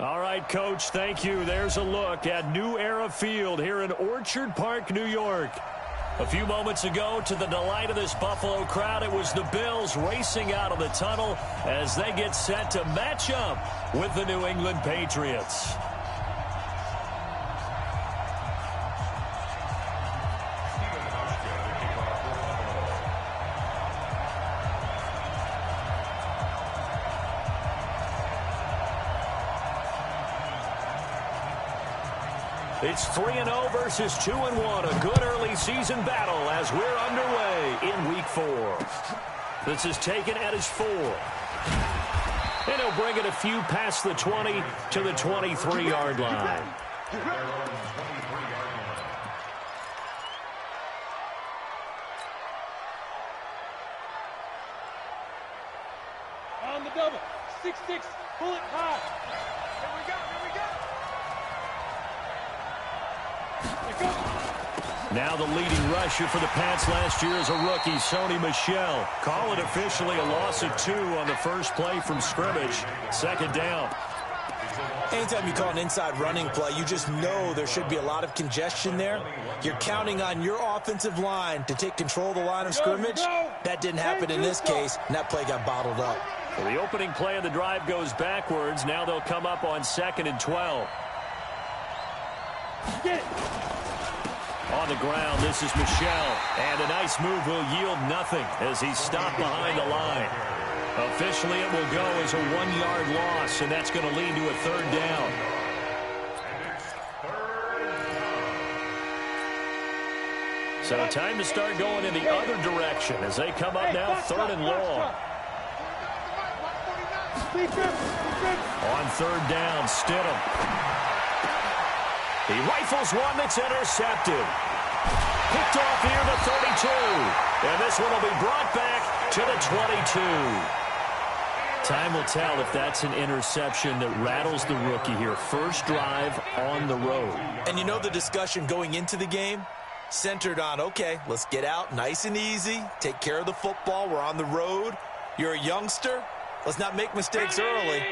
All right, Coach, thank you. There's a look at New Era Field here in Orchard Park, New York. A few moments ago, to the delight of this Buffalo crowd, it was the Bills racing out of the tunnel as they get set to match up with the New England Patriots. It's 3-0 versus 2-1. A good early season battle as we're underway in Week 4. This is taken at his 4. And he'll bring it a few past the 20 to the 23-yard line. On the double. 6-6. Pull it high. Here we go. Now the leading rusher for the Pats last year is a rookie, Sony Michel. Call it officially a loss of 2 on the first play from scrimmage. Second down. Anytime you call an inside running play, you just know there should be a lot of congestion there. You're counting on your offensive line to take control of the line of scrimmage. That didn't happen in this case, and that play got bottled up. Well, the opening play of the drive goes backwards. Now they'll come up on 2nd and 12. Get it. On the ground, this is Michel. And a nice move will yield nothing as he's stopped behind the line. Officially, it will go as a 1-yard loss, and that's going to lead to a 3rd down. So time to start going in the other direction as they come up now 3rd and long. On 3rd down, Stidham. He rifles one that's intercepted. Picked off here the 32. And this one will be brought back to the 22. Time will tell if that's an interception that rattles the rookie here. First drive on the road. And you know the discussion going into the game? Centered on, okay, let's get out nice and easy. Take care of the football. We're on the road. You're a youngster. Let's not make mistakes early.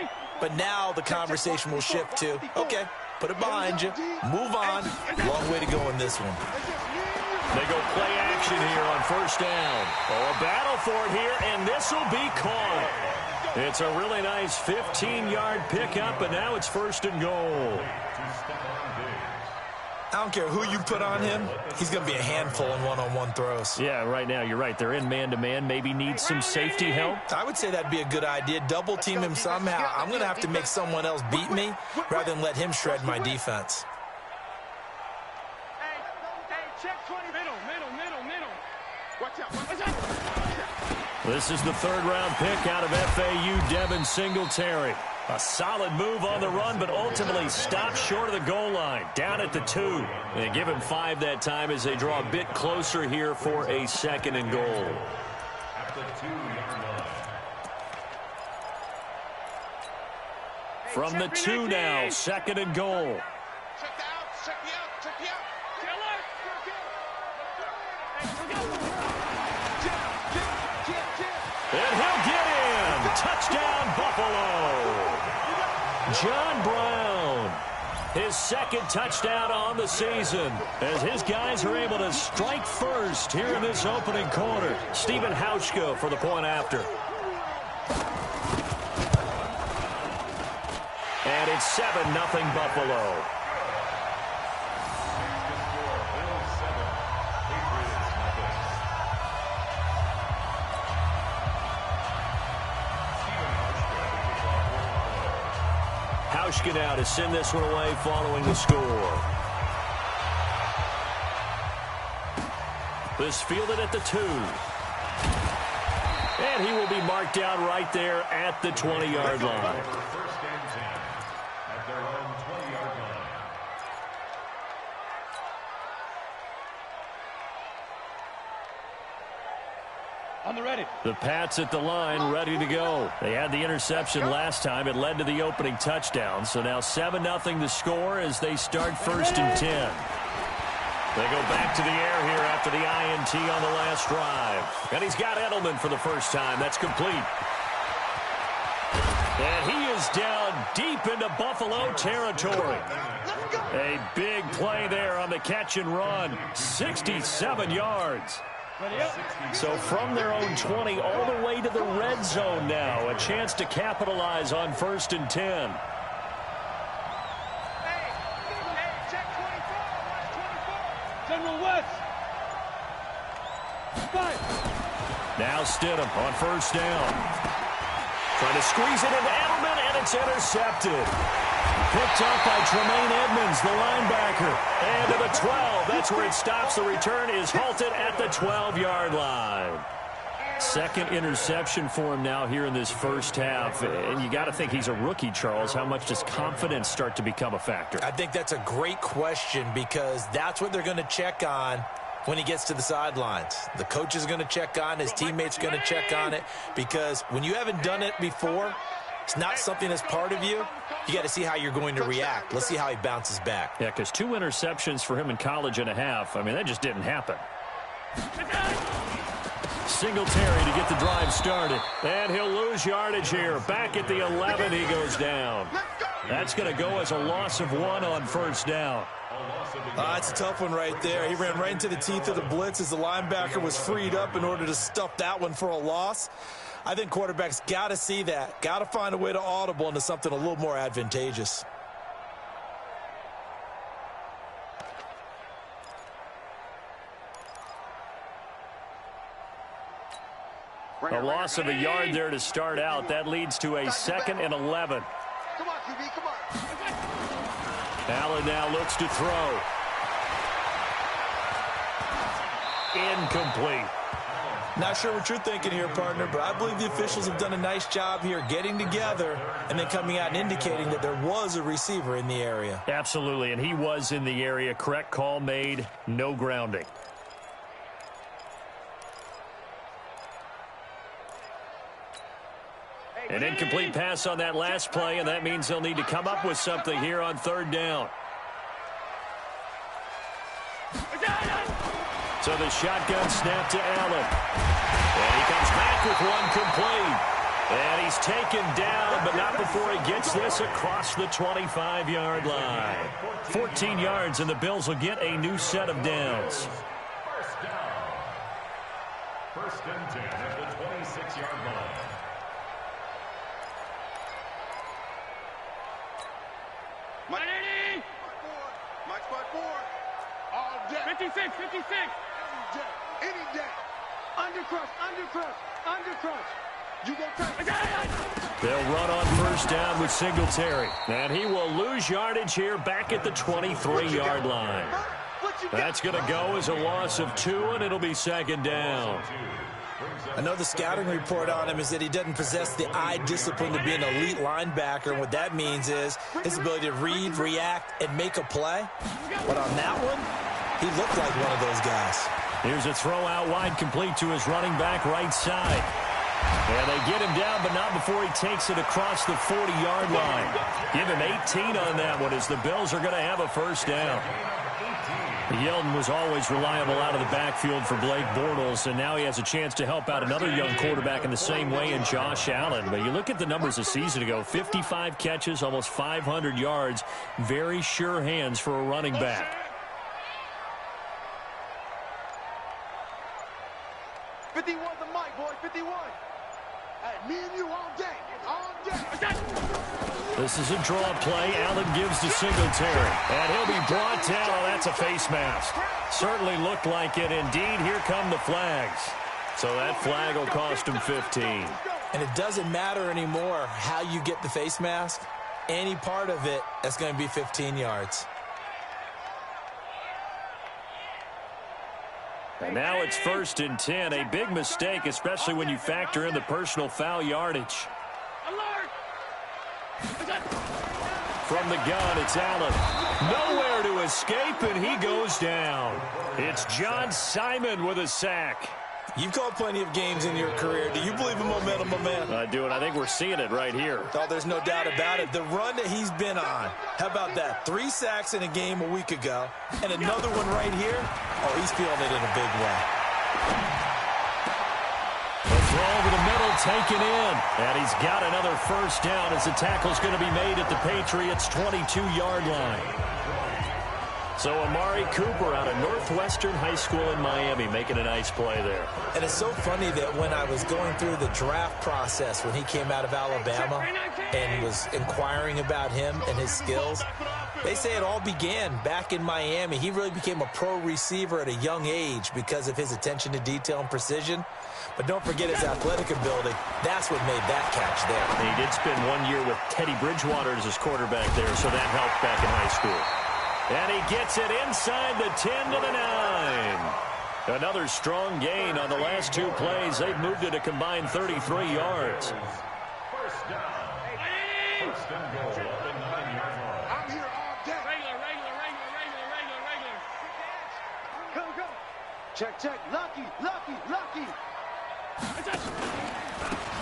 But now the conversation will shift to, okay, put it behind you. Move on. Long way to go in this one. They go play action here on 1st down. Oh, a battle for it here, and this will be caught. It's a really nice 15-yard pickup, and now it's 1st and goal. I don't care who you put on him. He's going to be a handful in one-on-one throws. Yeah, right now, you're right. They're in man-to-man. Maybe need some safety help. I would say that'd be a good idea. Double team him somehow. I'm going to have to make someone else beat me rather than let him shred my defense. This is the 3rd-round pick out of FAU, Devin Singletary. A solid move on the run, but ultimately stopped short of the goal line. Down at the 2. They give him 5 that time as they draw a bit closer here for a 2nd and goal. From the 2 now, 2nd and goal. And he'll get in. Touchdown, Buffalo. John Brown, his 2nd touchdown on the season as his guys are able to strike first here in this opening quarter. Stephen Hauschka for the point after. And it's 7-0 Buffalo. Hauschka now to send this one away following the score. This fielded at the 2. And he will be marked down right there at the 20-yard line. On the ready. The Pats at the line, ready to go. They had the interception last time. It led to the opening touchdown. So now 7-0 the score as they start 1st and 10. They go back to the air here after the INT on the last drive. And he's got Edelman for the first time. That's complete. And he is down deep into Buffalo territory. A big play there on the catch and run. 67 yards. So from their own 20 all the way to the red zone now. A chance to capitalize on 1st and 10. General West. Now Stidham on 1st down. Trying to squeeze it into Edelman, and it's intercepted. Picked up by Tremaine Edmonds, the linebacker. And to the 12. That's where it stops. The return is halted at the 12-yard line. Second interception for him now here in this first half. And you got to think he's a rookie, Charles. How much does confidence start to become a factor? I think that's a great question because that's what they're going to check on when he gets to the sidelines. The coach is going to check on, his teammates are going to check on it, because when you haven't done it before, it's not something that's part of you. You got to see how you're going to react. Let's see how he bounces back. Yeah, because 2 interceptions for him in college and a half. I mean, that just didn't happen. Singletary to get the drive started. And he'll lose yardage here. Back at the 11, he goes down. That's going to go as a loss of 1 on 1st down. It's a tough one right there. He ran right into the teeth of the blitz as the linebacker was freed up in order to stuff that one for a loss. I think quarterbacks got to see that. Got to find a way to audible into something a little more advantageous. A loss of a yard there to start out. That leads to a 2nd and 11. Come on, QB, come on. Allen now looks to throw. Incomplete. Not sure what you're thinking here, partner, but I believe the officials have done a nice job here getting together and then coming out and indicating that there was a receiver in the area. Absolutely, and he was in the area. Correct call made. No grounding. An incomplete pass on that last play, and that means they'll need to come up with something here on 3rd down. So the shotgun snap to Allen. And he comes back with one complete. And he's taken down, but not before he gets this across the 25-yard line. 14 yards, and the Bills will get a new set of downs. 1st and 10 at the 26-yard line. Mike spot 4. All day. 56, 56. Any day. Undercrush, undercrush, undercrush. You go crazy. They'll run on 1st down with Singletary. And he will lose yardage here back at the 23-yard line. That's going to go as a loss of 2, and it'll be 2nd down. I know the scouting report on him is that he doesn't possess the eye discipline to be an elite linebacker, and what that means is his ability to read, react, and make a play. But on that one, he looked like one of those guys. Here's a throw out wide, complete to his running back right side. And they get him down, but not before he takes it across the 40-yard line. Give him 18 on that one as the Bills are going to have a 1st down. Yeldon was always reliable out of the backfield for Blake Bortles, and now he has a chance to help out another young quarterback in the same way in Josh Allen. But you look at the numbers a season ago, 55 catches, almost 500 yards, very sure hands for a running back. 51 the mic, boy, 51. Hey, me and you all day, all day. This is a draw play. Allen gives to Singletary. And he'll be brought down. Oh, that's a face mask. Certainly looked like it. Indeed, here come the flags. So that flag will cost him 15. And it doesn't matter anymore how you get the face mask. Any part of it, that's going to be 15 yards. And now it's 1st and 10. A big mistake, especially when you factor in the personal foul yardage. From the gun, it's Allen. Nowhere to escape, and he goes down. It's John Simon with a sack. You've called plenty of games in your career. Do you believe in momentum, my man? I do, and I think we're seeing it right here. Oh, there's no doubt about it. The run that he's been on. How about that? 3 sacks in a game a week ago, and another one right here. Oh, he's feeling it in a big way. The throw over the middle, taken in. And he's got another first down as the tackle's going to be made at the Patriots' 22-yard line. So Amari Cooper out of Northwestern High School in Miami making a nice play there. And it's so funny that when I was going through the draft process when he came out of Alabama and was inquiring about him and his skills, they say it all began back in Miami. He really became a pro receiver at a young age because of his attention to detail and precision. But don't forget his athletic ability. That's what made that catch there. He did spend 1 year with Teddy Bridgewater as his quarterback there, so that helped back in high school. And he gets it inside the 10 to the 9. Another strong gain on the last two plays. They've moved it a combined 33 yards. First down. First and goal at the 9-yard line. I'm here all day. Regular. Go. Check. Lucky.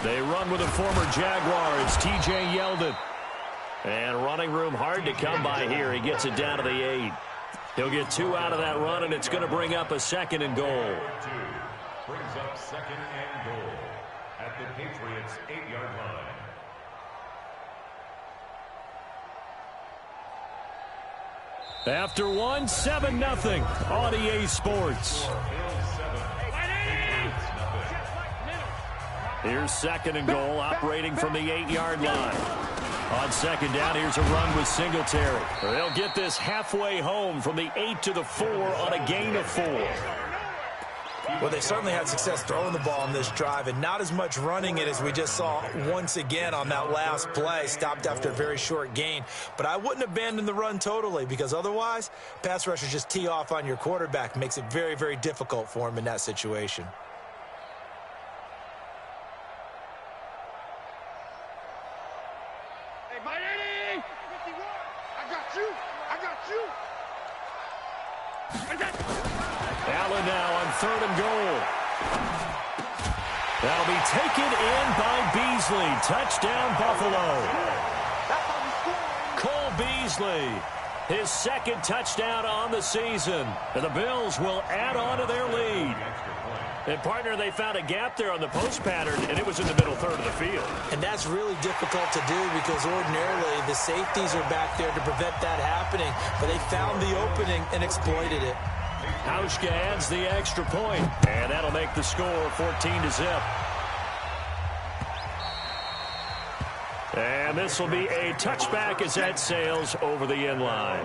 They run with a former Jaguar. It's T.J. Yeldon. And running room hard to come by here. He gets it down to the 8. He'll get 2 out of that run, and it's going to bring up a 2nd and goal. Brings up 2nd and goal at the Patriots' 8-yard line. After one, 7-0 on EA Sports. Here's 2nd and goal, operating from the 8-yard line. On 2nd down, here's a run with Singletary. They'll get this halfway home from the 8 to the 4 on a gain of 4. Well, they certainly had success throwing the ball on this drive and not as much running it as we just saw once again on that last play. Stopped after a very short gain. But I wouldn't abandon the run totally because otherwise, pass rushers just tee off on your quarterback. Makes it very, very difficult for him in that situation. Allen now on 3rd and goal. That'll be taken in by Beasley. Touchdown, Buffalo. Cole Beasley, his 2nd touchdown on the season. And the Bills will add on to their lead. And, partner, they found a gap there on the post pattern, and it was in the middle 3rd of the field. And that's really difficult to do because ordinarily the safeties are back there to prevent that happening. But they found the opening and exploited it. Hauschka adds the extra point, and that'll make the score 14-0. And this will be a touchback as that sails over the end line.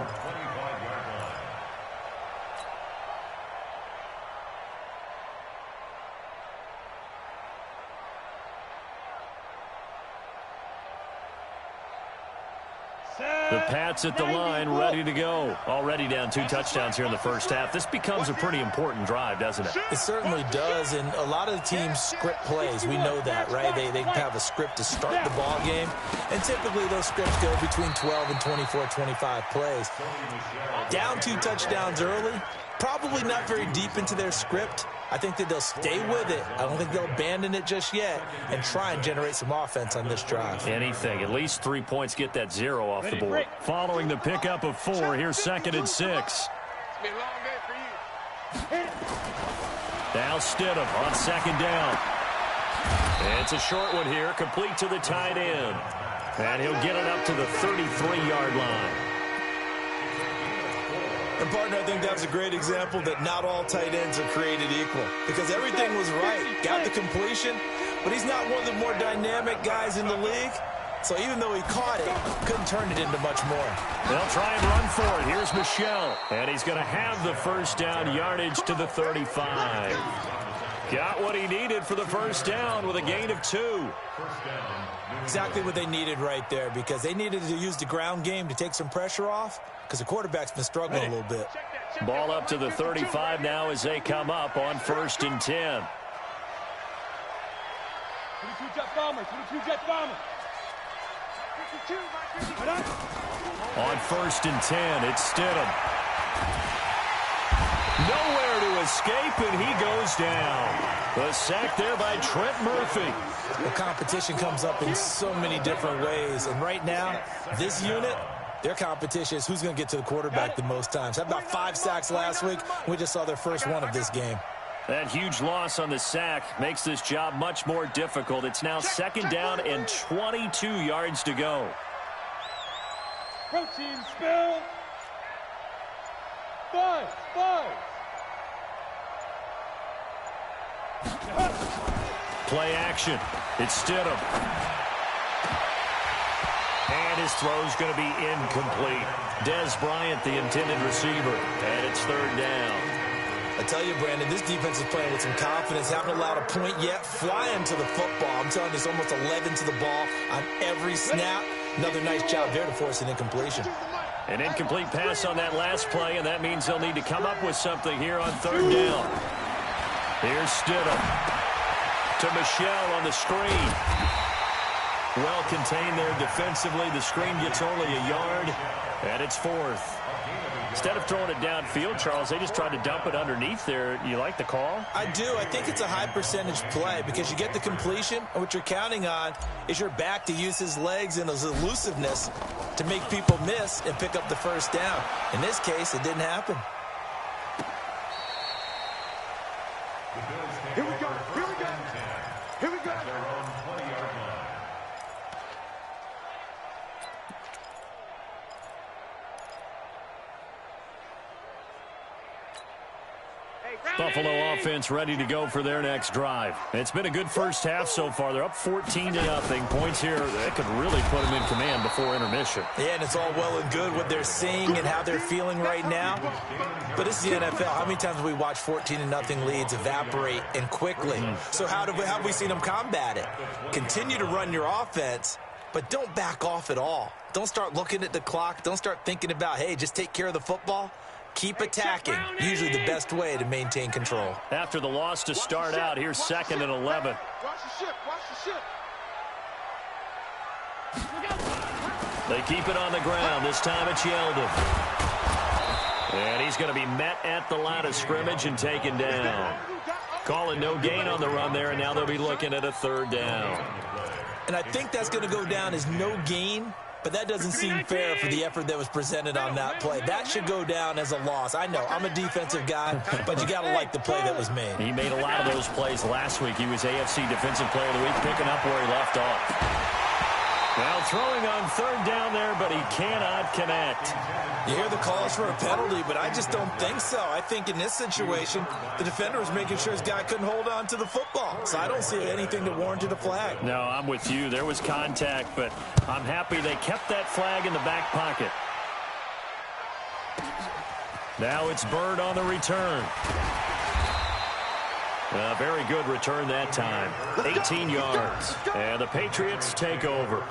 The Pats at the line, ready to go. Already down 2 touchdowns here in the first half. This becomes a pretty important drive, doesn't it? It certainly does, and a lot of the teams script plays. We know that, right? They have a script to start the ball game, and typically those scripts go between 12 and 24, 25 plays. Down 2 touchdowns early, probably not very deep into their script. I think that they'll stay with it. I don't think they'll abandon it just yet and try and generate some offense on this drive. Anything. At least 3 points, get that 0 off the board. Following the pickup of 4, here's 2nd and 6. It's been a long day for you. Now Stidham on 2nd down. It's a short one here, complete to the tight end. And he'll get it up to the 33-yard line. And, partner, I think that was a great example that not all tight ends are created equal because everything was right. Got the completion, but he's not one of the more dynamic guys in the league. So even though he caught it, couldn't turn it into much more. They'll try and run for it. Here's Michel, and he's going to have the first down yardage to the 35. Got what he needed for the first down with a gain of 2. Exactly what they needed right there because they needed to use the ground game to take some pressure off because the quarterback's been struggling a little bit. Ball up to the 35 now as they come up on 1st and 10. 22 Jet Bomber. On 1st and 10, it's Stidham. Nowhere to escape, and he goes down. The sack there by Trent Murphy. The competition comes up in so many different ways, and right now, this unit, their competition is who's going to get to the quarterback the most times. Had about 5 sacks last week. We just saw their first one of this game. That huge loss on the sack makes this job much more difficult. It's now second down and 22 yards to go. Protein spill. 5. Play action. It's Stidham. And his throw's going to be incomplete. Des Bryant, the intended receiver. And it's third down. I tell you, Brandon, this defense is playing with some confidence. Haven't allowed a point yet. Flying to the football. I'm telling you, it's almost 11 to the ball on every snap. Another nice job there to force an incompletion. An incomplete pass on that last play, and that means they'll need to come up with something here on third down. Here's Stidham to Michelle on the screen. Well contained there defensively. The screen gets only a yard, and it's fourth. Instead of throwing it downfield, Charles, they just tried to dump it underneath there. You like the call? I do. I think it's a high percentage play because you get the completion, and what you're counting on is your back to use his legs and his elusiveness to make people miss and pick up the first down. In this case, it didn't happen. Here we go. Here we go. Buffalo offense ready to go for their next drive. It's been a good first half so far. They're up 14-0. Points here that could really put them in command before intermission. Yeah, and it's all well and good what they're seeing and how they're feeling right now. But this is the NFL. How many times have we watched 14-0 leads evaporate and quickly? So how have we seen them combat it? Continue to run your offense, but don't back off at all. Don't start looking at the clock. Don't start thinking about, hey, just take care of the football. Keep attacking. Usually the best way to maintain control. After the loss to start out, here's second and 11. Watch the ship. Watch the ship. They keep it on the ground. This time it's Yeldon. And he's going to be met at the line of scrimmage and taken down. Calling no gain on the run there, and now they'll be looking at a third down. And I think that's going to go down as no gain. But that doesn't seem fair for the effort that was presented on that play. That should go down as a loss. I know, I'm a defensive guy, but you got to like the play that was made. He made a lot of those plays last week. He was AFC Defensive Player of the Week, picking up where he left off. Now throwing on third down there, but he cannot connect. You hear the calls for a penalty, but I just don't think so. I think in this situation, the defender was making sure his guy couldn't hold on to the football. So I don't see anything that warranted a flag. No, I'm with you. There was contact, but I'm happy they kept that flag in the back pocket. Now it's Bird on the return. A very good return that time. 18 yards. And the Patriots take over.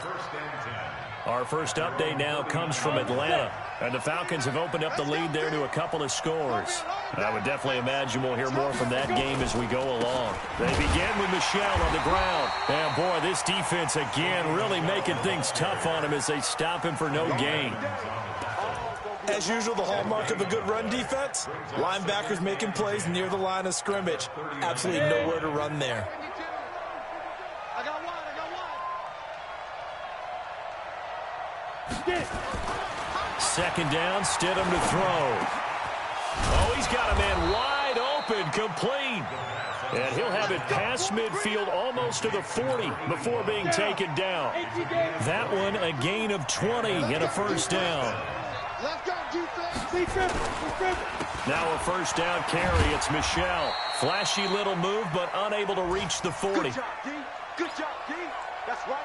Our first update now comes from Atlanta. And the Falcons have opened up the lead there to a couple of scores. I would definitely imagine we'll hear more from that game as we go along. They begin with Michelle on the ground. And boy, this defense again really making things tough on him as they stop him for no gain. As usual, the hallmark of a good run defense, linebackers making plays near the line of scrimmage. Absolutely nowhere to run there. I got one. Second down, Stidham to throw. Oh, he's got a man wide open, complete. And he'll have it past midfield almost to the 40 before being taken down. That one a gain of 20 and a first down. Let's go, defense. Now a first down carry. It's Michelle. Flashy little move, but unable to reach the 40. Good job, D. Good job, D. That's right.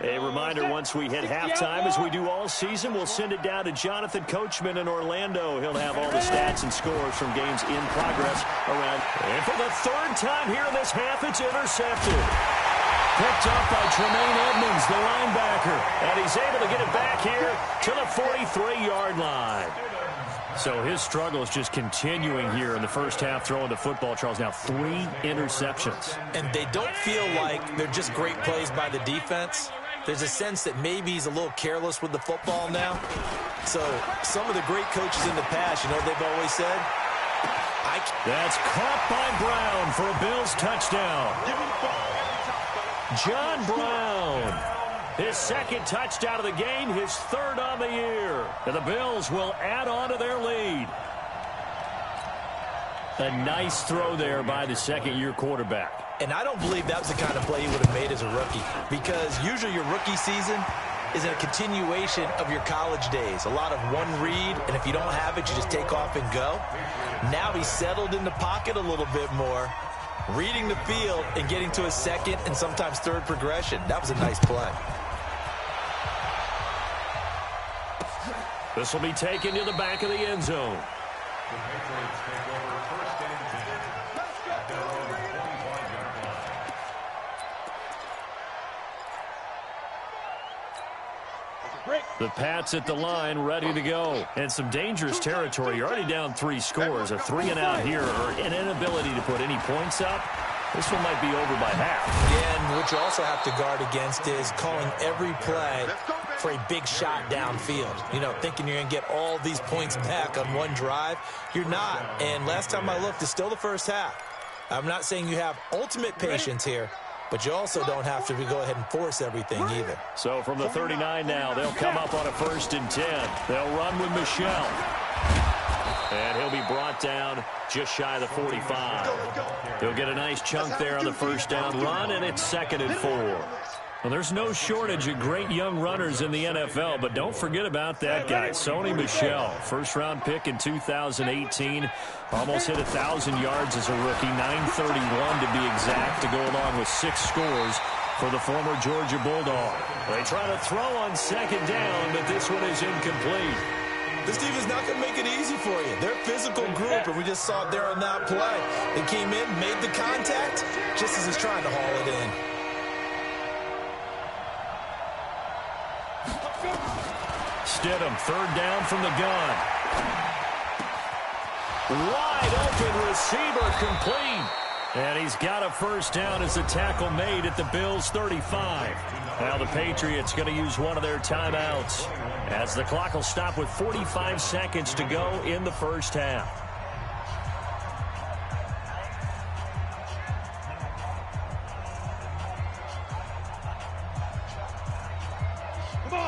A reminder, once we hit halftime, as we do all season, we'll send it down to Jonathan Coachman in Orlando. He'll have all the stats and scores from games in progress around. And for the third time here in this half, it's intercepted. Picked up by Tremaine Edmonds, the linebacker. And he's able to get it back here to the 43-yard line. So his struggle is just continuing here in the first half, throwing the football. Charles, now 3 interceptions. And they don't feel like they're just great plays by the defense. There's a sense that maybe he's a little careless with the football now. So some of the great coaches in the past, you know what they've always said? That's caught by Brown for a Bills touchdown. John Brown. His second touchdown of the game, his third on the year. And the Bills will add on to their lead. A nice throw there by the second-year quarterback. And I don't believe that's the kind of play he would have made as a rookie, because usually your rookie season is a continuation of your college days. A lot of one read, and if you don't have it, you just take off and go. Now he's settled in the pocket a little bit more, reading the field and getting to a second and sometimes third progression. That was a nice play. This will be taken to the back of the end zone. The Patriots take over first and 10 at their own 25-yard line. The Pats at the line, ready to go. And some dangerous territory. You're already down 3 scores. A 3-and-out here, or an inability to put any points up. This one might be over by half. Yeah, and what you also have to guard against is calling every play for a big shot downfield. You know, thinking you're going to get all these points back on one drive. You're not. And last time I looked, it's still the first half. I'm not saying you have ultimate patience here, but you also don't have to go ahead and force everything either. So from the 39 now, they'll come up on a 1st and 10. They'll run with Michel. And he'll be brought down just shy of the 45. He'll get a nice chunk there on the first down run, and it's 2nd and 4. Well, there's no shortage of great young runners in the NFL, but don't forget about that guy, Sony Michel. First-round pick in 2018. Almost hit 1,000 yards as a rookie, 931 to be exact, to go along with 6 scores for the former Georgia Bulldog. They try to throw on 2nd down, but this one is incomplete. This team is not going to make it easy for you. They're a physical group, and we just saw it there on that play. They came in, made the contact, just as he's trying to haul it in. Stidham, 3rd down from the gun. Wide open receiver, complete. And he's got a first down as the tackle made at the Bills' 35. Now the Patriots going to use one of their timeouts, as the clock will stop with 45 seconds to go in the first half.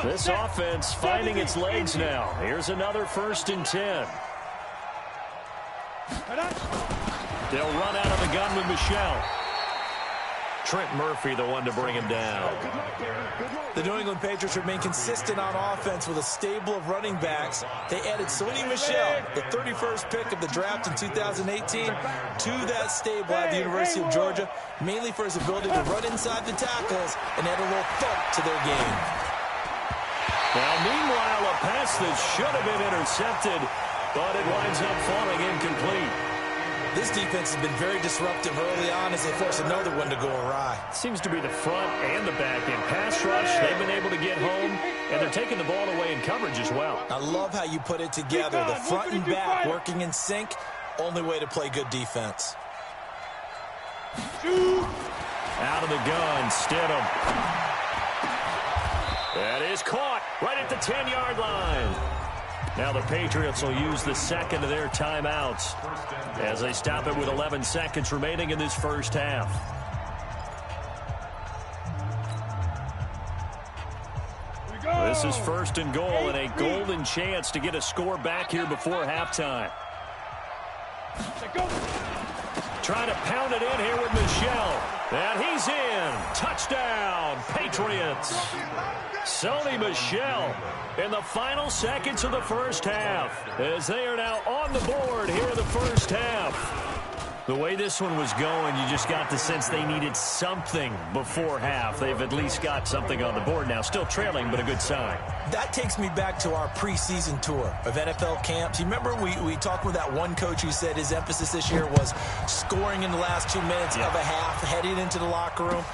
This offense finding its legs now. Here's another 1st and 10. They'll run out of the gun with Michel. Trent Murphy, the one to bring him down. The New England Patriots remain consistent on offense with a stable of running backs. They added Sony Michel, the 31st pick of the draft in 2018, to that stable at the University of Georgia, mainly for his ability to run inside the tackles and add a little thump to their game. Now, meanwhile, a pass that should have been intercepted, but it winds up falling incomplete. This defense has been very disruptive early on as they force another one to go awry. Seems to be the front and the back end. Pass rush, they've been able to get home, and they're taking the ball away in coverage as well. I love how you put it together. The front and back working in sync, only way to play good defense. Out of the gun, Stidham. That is caught right at the 10-yard line. Now the Patriots will use the second of their timeouts as they stop it with 11 seconds remaining in this first half. This is 1st and goal, and a golden chance to get a score back here before halftime. Trying to pound it in here with Michel. And he's in. Touchdown, Patriots. Sony Michel in the final seconds of the first half, as they are now on the board here in the first half. The way this one was going, you just got the sense they needed something before half. They've at least got something on the board now. Still trailing, but a good sign. That takes me back to our preseason tour of NFL camps. You remember we talked with that one coach who said his emphasis this year was scoring in the last 2 minutes of a half, heading into the locker room.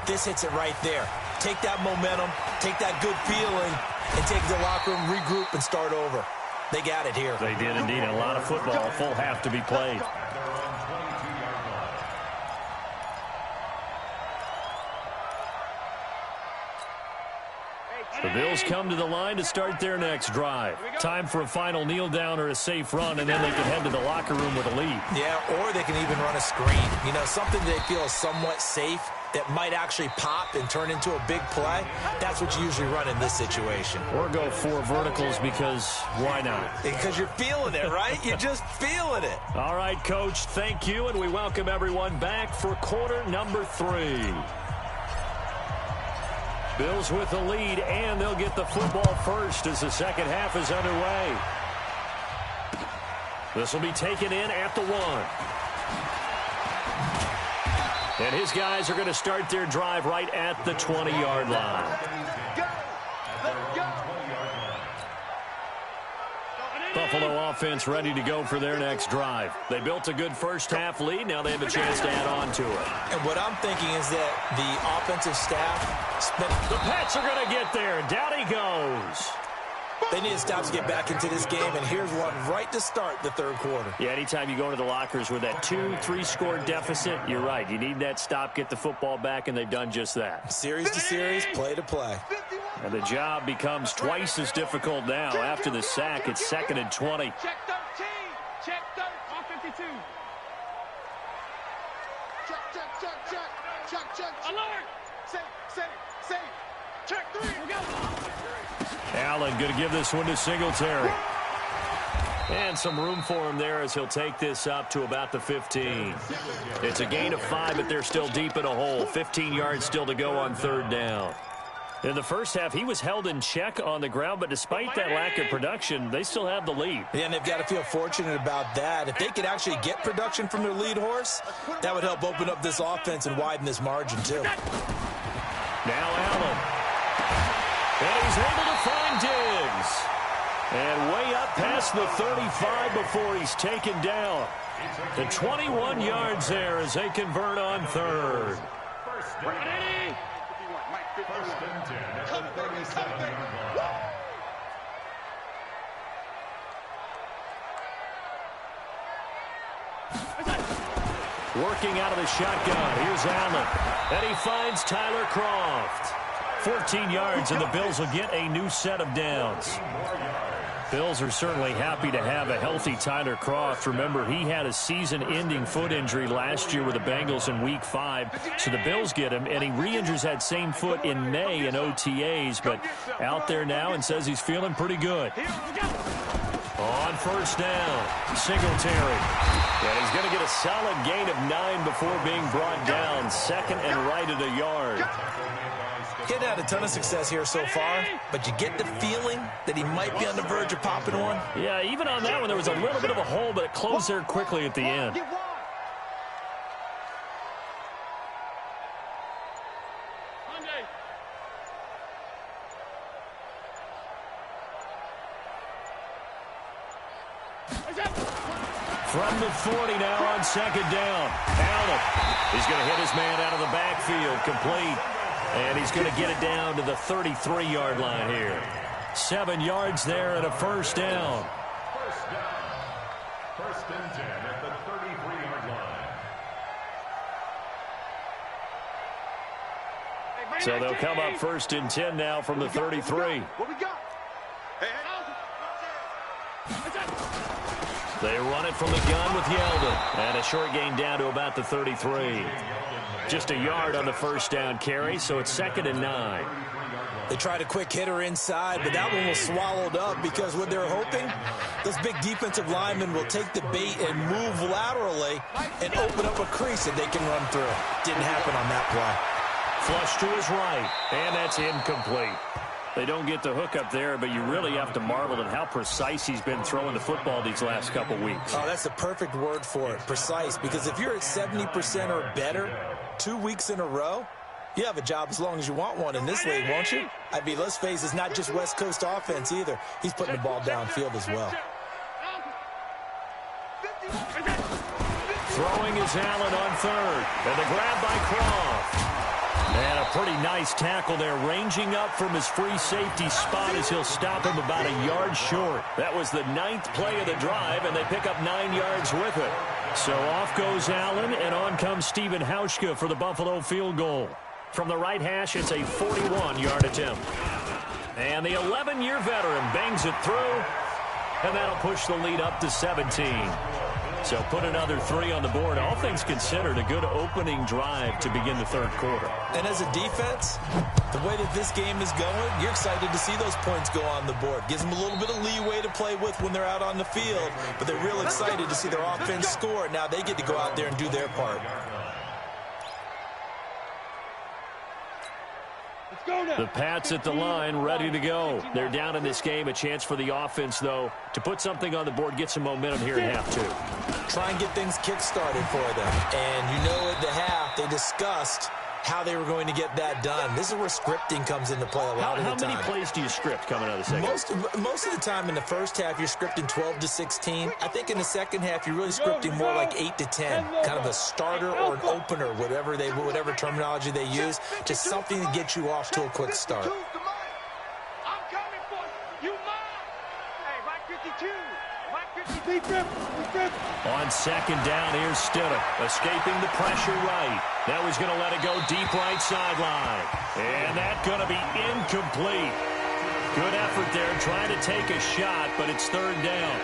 This hits it right there. Take that momentum, take that good feeling, and take the locker room, regroup, and start over. They got it here. They did indeed. A lot of football, full half to be played. The Bills come to the line to start their next drive. Time for a final kneel down or a safe run, and then they can head to the locker room with a lead. Yeah, or they can even run a screen. You know, something they feel is somewhat safe. that might actually pop and turn into a big play, that's what you usually run in this situation. Or go 4 verticals because why not? Because you're feeling it, right? You're just feeling it. All right, Coach, thank you, and we welcome everyone back for quarter number 3. Bills with the lead, and they'll get the football first as the second half is underway. This will be taken in at the 1. And his guys are going to start their drive right at the 20-yard line. Buffalo offense ready to go for their next drive. They built a good first-half lead. Now they have a chance to add on to it. And what I'm thinking is that the offensive staff spent... The Pats are going to get there. Down he goes. They need to stop to get back into this game, and here's one right to start the third quarter. Yeah, anytime you go into the lockers with that 2-3-score deficit, you're right. You need that stop, get the football back, and they've done just that. Series to series, play to play. And the job becomes twice as difficult now. After the sack, it's 2nd and 20. Check 13. Check 13. On 52. Check. Alert. Safe. Check 3. We go. Allen going to give this one to Singletary. And some room for him there as he'll take this up to about the 15. It's a gain of 5, but they're still deep in a hole. 15 yards still to go on 3rd down. In the first half, he was held in check on the ground, but despite that lack of production, they still have the lead. Yeah, and they've got to feel fortunate about that. If they could actually get production from their lead horse, that would help open up this offense and widen this margin, too. Now Allen. And he's able to find Diggs. And way up past the 35 before he's taken down. The 21 yards there as they convert on 3rd. Ready? First and 10 at the 37-yard line. Working out of the shotgun. Here's Allen. And he finds Tyler Croft. 14 yards, and the Bills will get a new set of downs. Bills are certainly happy to have a healthy Tyler Croft. Remember, he had a season-ending foot injury last year with the Bengals in Week 5. So the Bills get him, and he re-injures that same foot in May in OTAs. But out there now and says he's feeling pretty good. On 1st down, Singletary. And he's going to get a solid gain of 9 before being brought down. 2nd and right at a yard. Getting had a ton of success here so far, but you get the feeling that he might be on the verge of popping one. Yeah, even on that one, there was a little bit of a hole, but it closed there quickly at the end. From the 40 now on 2nd down. Allen. He's going to hit his man out of the backfield, complete. And he's going to get it down to the 33-yard line here. 7 yards there and a 1st down. First and 10 at the 33-yard line. So they'll come up 1st and 10 now from the 33. What we got? They run it from the gun with Yeldon. And a short gain down to about the 33. Just a yard on the 1st down carry, so it's 2nd and 9. They tried a quick hitter inside, but that one was swallowed up because what they're hoping, those big defensive linemen will take the bait and move laterally and open up a crease that they can run through. Didn't happen on that play. Flush to his right, and that's incomplete. They don't get the hook up there, but you really have to marvel at how precise he's been throwing the football these last couple weeks. Oh, that's the perfect word for it, precise, because if you're at 70% or better 2 weeks in a row, you have a job as long as you want one in this league, won't you? I mean, let's face it, it's not just West Coast offense either. He's putting the ball downfield as well. Throwing is Allen on 3rd, and the grab by Croft. And a pretty nice tackle there, ranging up from his free safety spot as he'll stop him about a yard short. That was the 9th play of the drive, and they pick up 9 yards with it. So off goes Allen, and on comes Stephen Hauschka for the Buffalo field goal. From the right hash, it's a 41-yard attempt. And the 11-year veteran bangs it through, and that'll push the lead up to 17. So put another 3 on the board. All things considered, a good opening drive to begin the third quarter. And as a defense, the way that this game is going, you're excited to see those points go on the board. Gives them a little bit of leeway to play with when they're out on the field, but they're real excited to see their offense score. Now they get to go out there and do their part. The Pats at the line, ready to go. They're down in this game. A chance for the offense, though, to put something on the board, get some momentum here in half 2. Try and get things kick-started for them. And you know at the half, they discussed how they were going to get that done. This is where scripting comes into play a lot of the time. How many plays do you script coming out of the second? Most of the time in the first half, you're scripting 12 to 16. I think in the second half, you're really scripting more like 8 to 10. Kind of a starter or an opener, whatever terminology they use. Just something to get you off to a quick start. On second down, here's Stidham, escaping the pressure right. Now he's going to let it go deep right sideline. And that's going to be incomplete. Good effort there, trying to take a shot, but it's third down.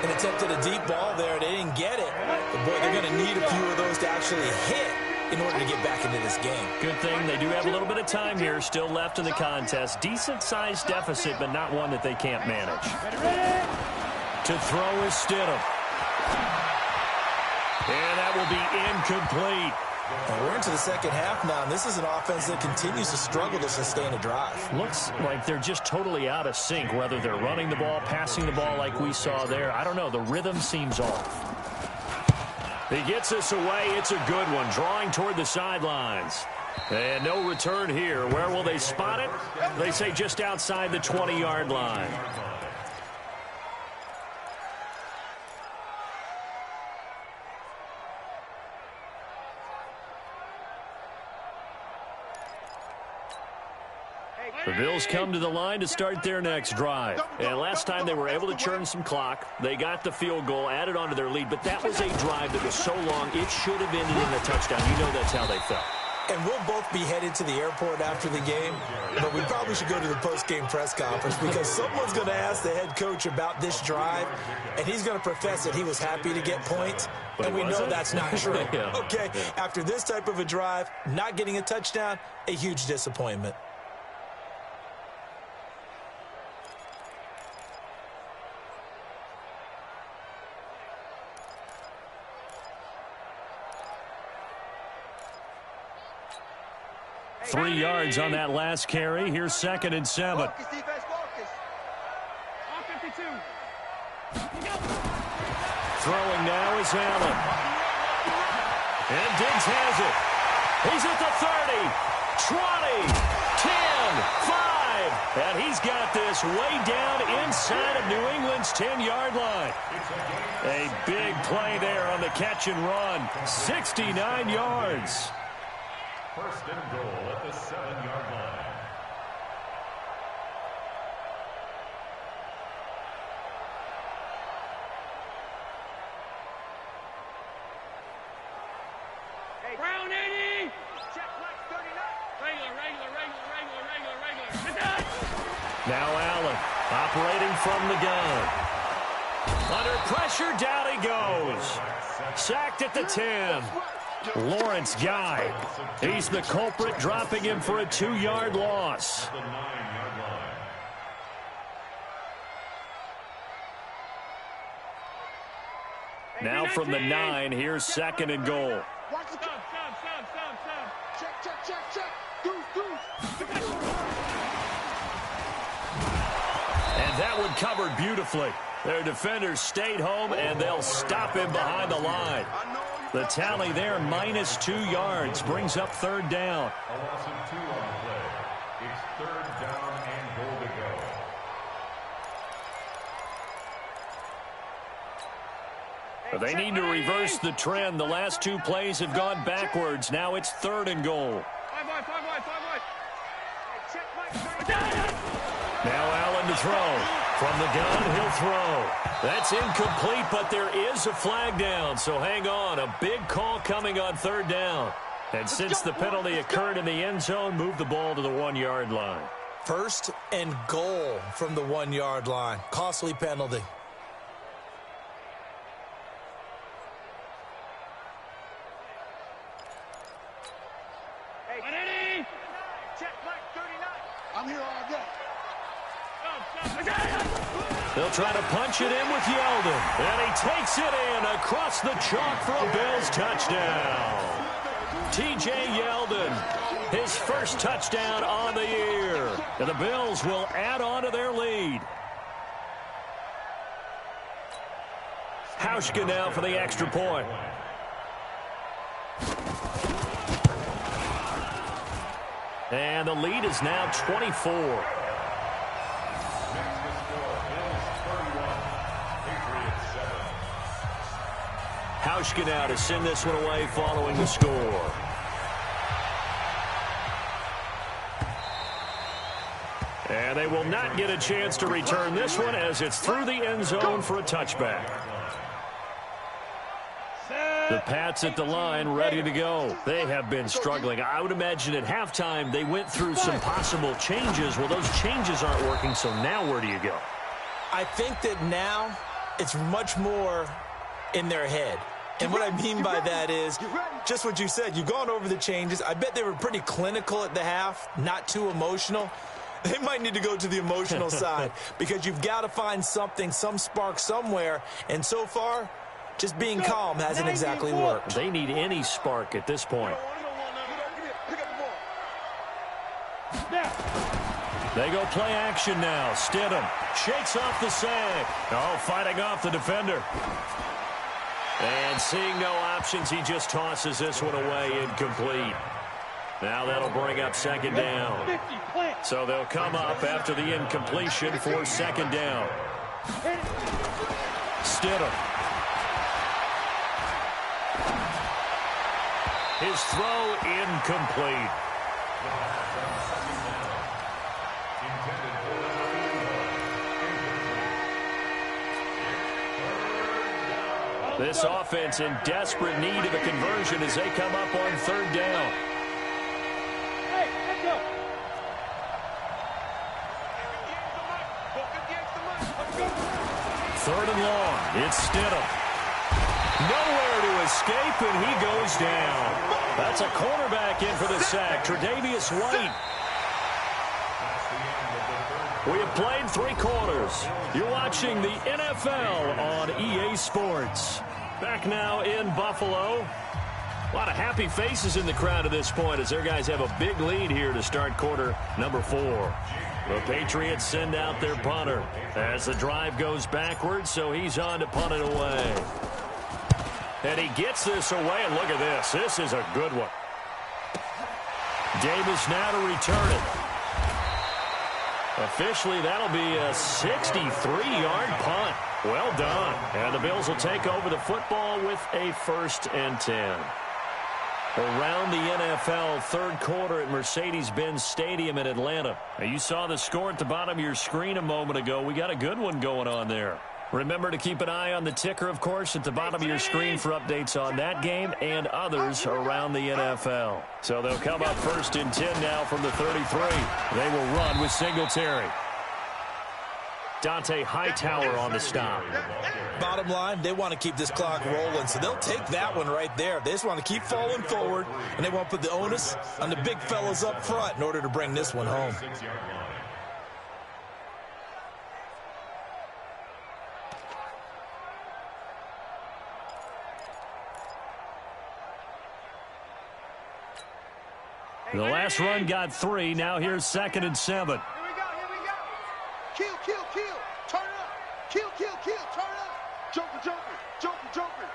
An attempt at a deep ball there. They didn't get it. But, boy, they're going to need a few of those to actually hit in order to get back into this game. Good thing they do have a little bit of time here still left in the contest. Decent-sized deficit, but not one that they can't manage. To throw is Stidham. And that will be incomplete. And we're into the second half now, and this is an offense that continues to struggle to sustain a drive. Looks like they're just totally out of sync, whether they're running the ball, passing the ball like we saw there. I don't know. The rhythm seems off. He gets us away. It's a good one, drawing toward the sidelines. And no return here. Where will they spot it? They say just outside the 20-yard line. The Bills come to the line to start their next drive. And last time they were able to churn some clock. They got the field goal, added on to their lead. But that was a drive that was so long, it should have ended in a touchdown. You know that's how they felt. And we'll both be headed to the airport after the game, but we probably should go to the post-game press conference because someone's going to ask the head coach about this drive, and he's going to profess that he was happy to get points, and we know that's not true. Yeah. Okay, after this type of a drive, not getting a touchdown, a huge disappointment. Three yards on that last carry. Here's 2nd and 7. Throwing now is Allen. And Diggs has it. He's at the 30, 20, 10, 5. And he's got this way down inside of New England's 10-yard line. A big play there on the catch and run. 69 yards. First and goal at the 7-yard line. Hey, Brown 80! Check flex 39. Regular. Now Allen operating from the gun. Under pressure, down he goes. Sacked at the 10. Lawrence Guy. He's the culprit, dropping him for a 2-yard loss. The 9-yard line. Now from the 9, here's 2nd and goal. Check. Goose. And that one covered beautifully. Their defenders stayed home, and they'll stop him behind the line. The tally there, -2 yards, brings up 3rd down. A loss of 2 on the play. It's 3rd down and goal to go. They need to reverse the trend. The last 2 plays have gone backwards. Now it's 3rd and goal. Now Allen to throw. From the gun, he'll throw. That's incomplete, but there is a flag down, so hang on. A big call coming on 3rd down. And since the penalty occurred in the end zone, move the ball to the 1-yard line. 1st and goal from the 1-yard line. Costly penalty. Check flag 39. I'm here all day. They'll try to punch it in with Yeldon. And he takes it in across the chalk for a Bills touchdown. T.J. Yeldon, his first touchdown on the year. And the Bills will add on to their lead. Hauschka now for the extra point. And the lead is now 24. Hauschka now to send this one away following the score. And they will not get a chance to return this one as it's through the end zone for a touchback. The Pats at the line ready to go. They have been struggling. I would imagine at halftime they went through some possible changes. Well, those changes aren't working, so now where do you go? I think that now it's much more in their head. And what I mean by that is just what you said. You've gone over the changes. I bet they were pretty clinical at the half, not too emotional. They might need to go to the emotional side because you've got to find something, some spark somewhere. And so far, just being calm hasn't exactly worked. They need any spark at this point. They go play action now. Stidham shakes off the sack. Oh, fighting off the defender. And seeing no options, he just tosses this one away incomplete. Now that'll bring up second down. So they'll come up after the incompletion for second down. Stidham. His throw incomplete. This offense in desperate need of a conversion as they come up on third down. Hey, let's go. Third and long. It's Stidham. Nowhere to escape, and he goes down. That's a cornerback in for the sack, Tre'Davious White. We have played 3 quarters. You're watching the NFL on EA Sports. Back now in Buffalo. A lot of happy faces in the crowd at this point as their guys have a big lead here to start quarter number 4. The Patriots send out their punter as the drive goes backwards, so he's on to punt it away. And he gets this away, and look at this. This is a good one. Davis now to return it. Officially, that'll be a 63-yard punt. Well done. And the Bills will take over the football with a 1st and 10. Around the NFL, third quarter at Mercedes-Benz Stadium in Atlanta. Now, you saw the score at the bottom of your screen a moment ago. We got a good one going on there. Remember to keep an eye on the ticker, of course, at the bottom of your screen for updates on that game and others around the NFL. So they'll come up 1st and 10 now from the 33. They will run with Singletary. Dante Hightower on the stop. Bottom line, they want to keep this clock rolling, so they'll take that one right there. They just want to keep falling forward, and they want to put the onus on the big fellas up front in order to bring this one home. The last run got 3. Now here's 2nd and 7. Here we go, here we go. Kill, kill, kill. Turn it up. Kill, kill, kill. Turn it up. Joker, joker, joker, joker.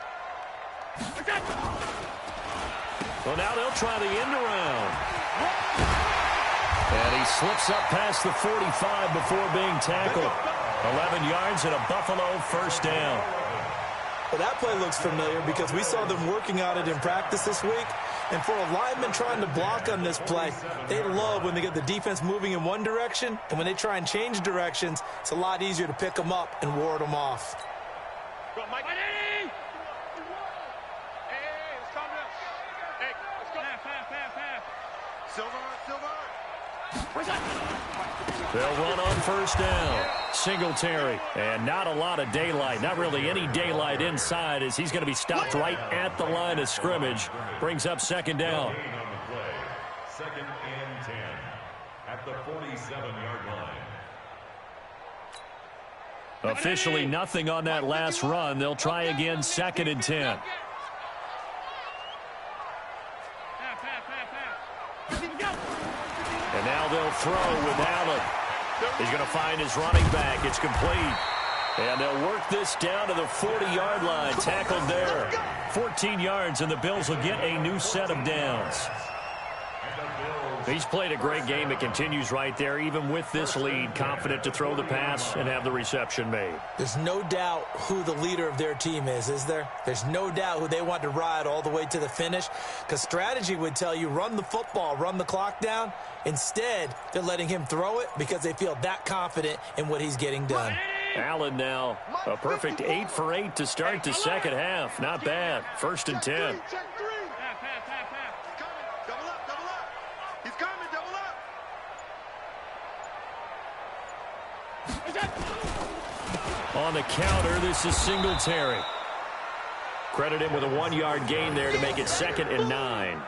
Well, now they'll try the end around. And he slips up past the 45 before being tackled. 11 yards and a Buffalo 1st down. Well, that play looks familiar because we saw them working on it in practice this week. And for a lineman trying to block on this play, they love when they get the defense moving in one direction. And when they try and change directions, it's a lot easier to pick them up and ward them off. Go, Mike. Hey, let's calm down. Hey, let's go. Pass. Silver. They'll run on 1st down. Singletary. And not a lot of daylight. Not really any daylight inside as he's going to be stopped right at the line of scrimmage. Brings up 2nd down. 2nd and 10 at the 47-yard line. Officially nothing on that last run. They'll try again 2nd and 10. And now they'll throw with Allen. He's going to find his running back. It's complete. And they'll work this down to the 40-yard line. Tackled there. 14 yards, and the Bills will get a new set of downs. He's played a great game. It continues right there, even with this lead. Confident to throw the pass and have the reception made. There's no doubt who the leader of their team is there? There's no doubt who they want to ride all the way to the finish, because strategy would tell you run the football, run the clock down. Instead, they're letting him throw it because they feel that confident in what he's getting done. Allen now a perfect 8 for 8 to start the second half. Not bad. 1st and 10. On the counter, this is Singletary. Credit him with a 1-yard gain there to make it 2nd and 9.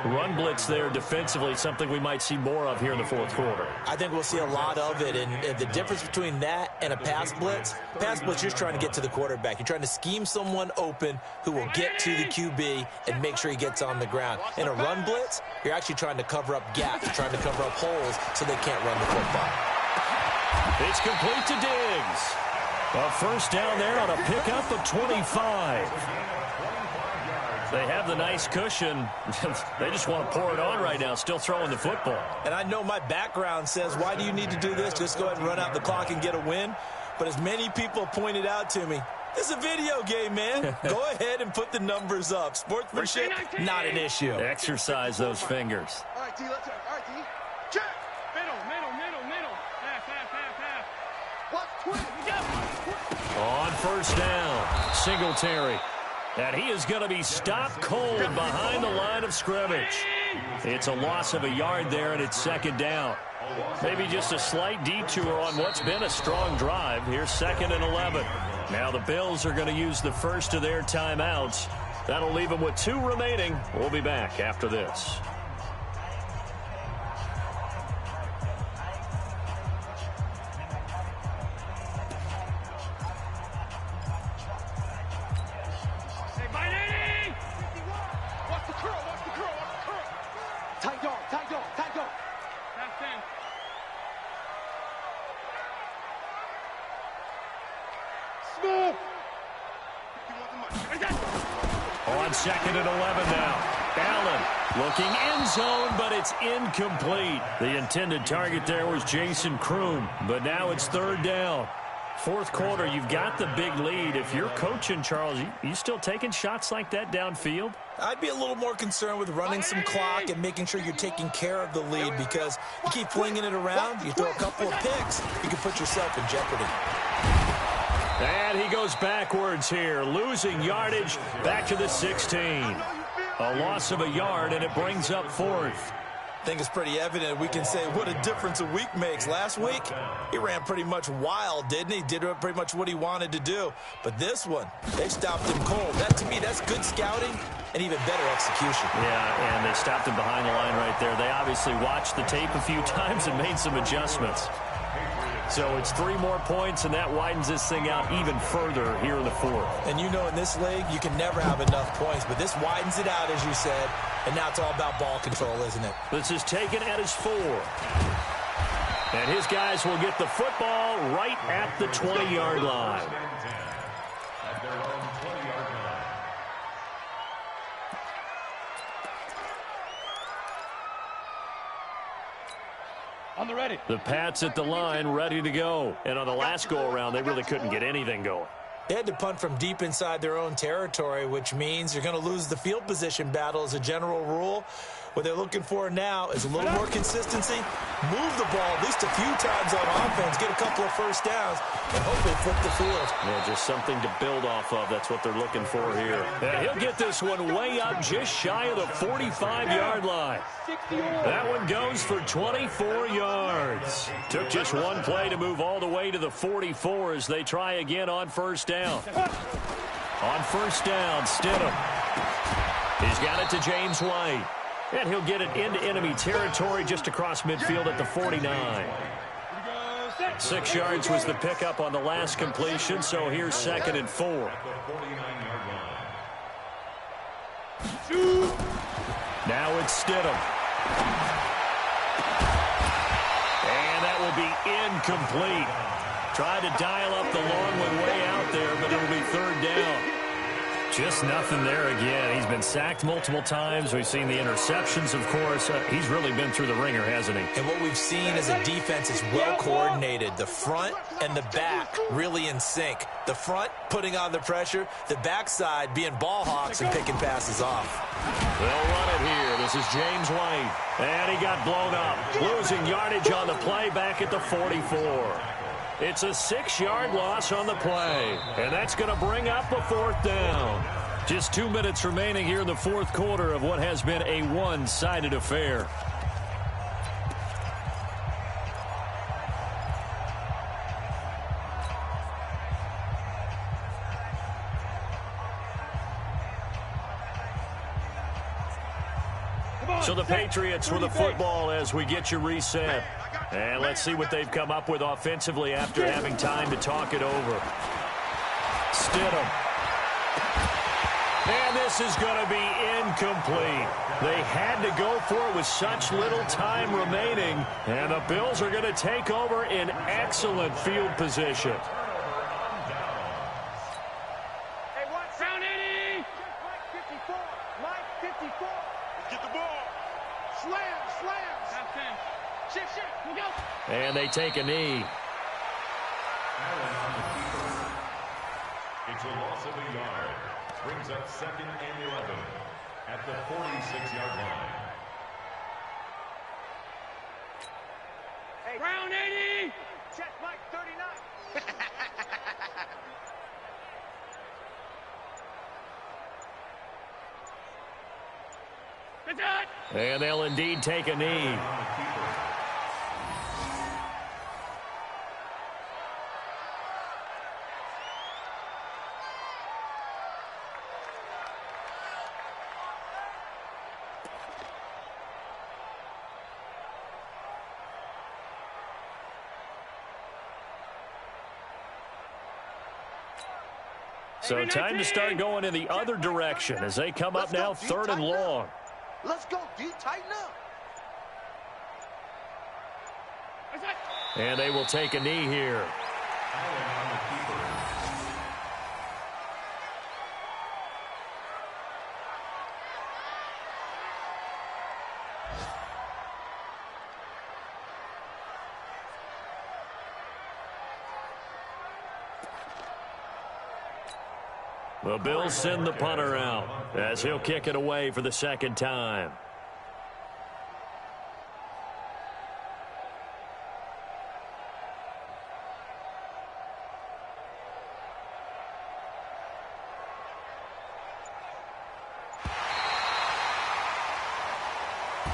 Run blitz there defensively, something we might see more of here in the 4th quarter. I think we'll see a lot of it, and the difference between that and a pass blitz, you're trying to get to the quarterback. You're trying to scheme someone open who will get to the QB and make sure he gets on the ground. In a run blitz, you're actually trying to cover up gaps, you're trying to cover up holes so they can't run the football. It's complete to Diggs. A first down there on a pickup of 25. They have the nice cushion. They just want to pour it on right now, still throwing the football. And I know my background says, why do you need to do this? Just go ahead and run out the clock and get a win. But as many people pointed out to me, this is a video game, man. Go ahead and put the numbers up. Sportsmanship, not an issue. Exercise those fingers. All right, D, let's go. All right, D. Check. Middle. Half. Watch twin. On first down, Singletary. And he is going to be stopped cold behind the line of scrimmage. It's a loss of a yard there, and it's 2nd down. Maybe just a slight detour on what's been a strong drive. Here's 2nd and 11. Now the Bills are going to use the first of their timeouts. That'll leave them with 2 remaining. We'll be back after this. Tight dog. Half 10. Smooth. On 2nd and 11 now. Allen looking end zone, but it's incomplete. The intended target there was Jason Kroom, but now it's 3rd down. 4th quarter, you've got the big lead. If you're coaching, Charles, you still taking shots like that downfield? I'd be a little more concerned with running some clock and making sure you're taking care of the lead, because you keep flinging it around, you throw a couple of picks, you can put yourself in jeopardy. And he goes backwards here, losing yardage back to the 16. A loss of a yard, and it brings up 4th. I think it's pretty evident. We can say what a difference a week makes. Last week, he ran pretty much wild, didn't he? Did pretty much what he wanted to do. But this one, they stopped him cold. That, to me, that's good scouting and even better execution. Yeah, and they stopped him behind the line right there. They obviously watched the tape a few times and made some adjustments. So it's 3 more points, and that widens this thing out even further here in the 4th. And you know, in this league, you can never have enough points, but this widens it out, as you said, and now it's all about ball control, isn't it? This is taken at his 4. And his guys will get the football right at the 20-yard line. At their own 20-yard line. On the ready. The Pats at the line, ready to go. And on the last go-around, they really couldn't get anything going. They had to punt from deep inside their own territory, which means you're going to lose the field position battle as a general rule. What they're looking for now is a little more consistency, move the ball at least a few times on offense, get a couple of first downs, and hopefully flip the field. Yeah, just something to build off of. That's what they're looking for here. And he'll get this one way up just shy of the 45-yard line. That one goes for 24 yards. Took just one play to move all the way to the 44 as they try again on first down. On first down, Stidham. He's got it to James White. And he'll get it into enemy territory just across midfield at the 49. 6 yards was the pickup on the last completion, so here's 2nd and 4. Now it's Stidham. And that will be incomplete. Tried to dial up the long one way out there, but it'll be 3rd down. Just nothing there again. He's been sacked multiple times. We've seen the interceptions, of course. He's really been through the ringer, hasn't he? And what we've seen as a defense is well coordinated. The front and the back really in sync. The front putting on the pressure. The backside being ball hawks and picking passes off. They'll run it here. This is James White. And he got blown up. Losing yardage on the play back at the 44. It's a 6-yard loss on the play, and that's going to bring up a 4th down. Just 2 minutes remaining here in the 4th quarter of what has been a one-sided affair. So the Patriots with the football as we get you reset. And let's see what they've come up with offensively after having time to talk it over. Stidham. And this is going to be incomplete. They had to go for it with such little time remaining. And the Bills are going to take over in excellent field position. Hey, watch. Round 80. Mike 54. Mike 54. Get the ball. Slam, slams. Top 10. Shit. Here we go. And they take a knee. It's a loss of a yard. Brings up 2nd and 11 at the 46-yard line. Hey. Round 80. Check Mike 39. That's it. And they'll indeed take a knee. So time to start going in the other direction as they come up now 3rd and long. Let's go, D. Tighten up. That's it. And they will take a knee here. The Bills send the punter out as he'll kick it away for the 2nd time.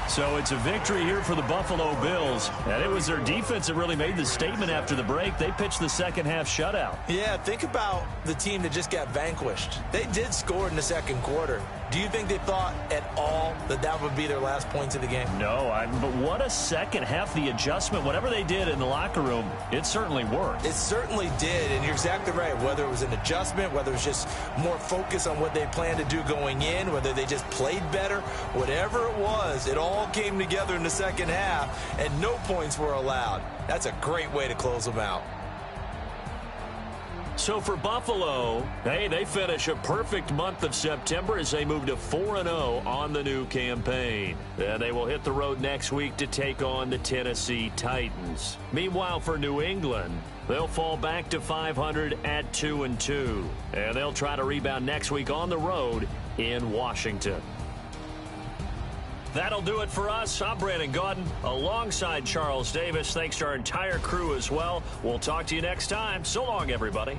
So it's a victory here for the Buffalo Bills. And it was their defense that really made the statement after the break. They pitched the second half shutout. Yeah, think about the team that just got vanquished. They did score in the 2nd quarter. Do you think they thought at all that that would be their last points of the game? No, but what a second half. The adjustment, whatever they did in the locker room, it certainly worked. It certainly did, and you're exactly right. Whether it was an adjustment, whether it was just more focus on what they planned to do going in, whether they just played better, whatever it was, it all came together in the 2nd half, and no points were allowed. That's a great way to close them out. So for Buffalo, hey, they finish a perfect month of September as they move to 4-0 on the new campaign. Then they will hit the road next week to take on the Tennessee Titans. Meanwhile, for New England, they'll fall back to 500 at 2-2. And they'll try to rebound next week on the road in Washington. That'll do it for us. I'm Brandon Gaudin alongside Charles Davis. Thanks to our entire crew as well. We'll talk to you next time. So long, everybody.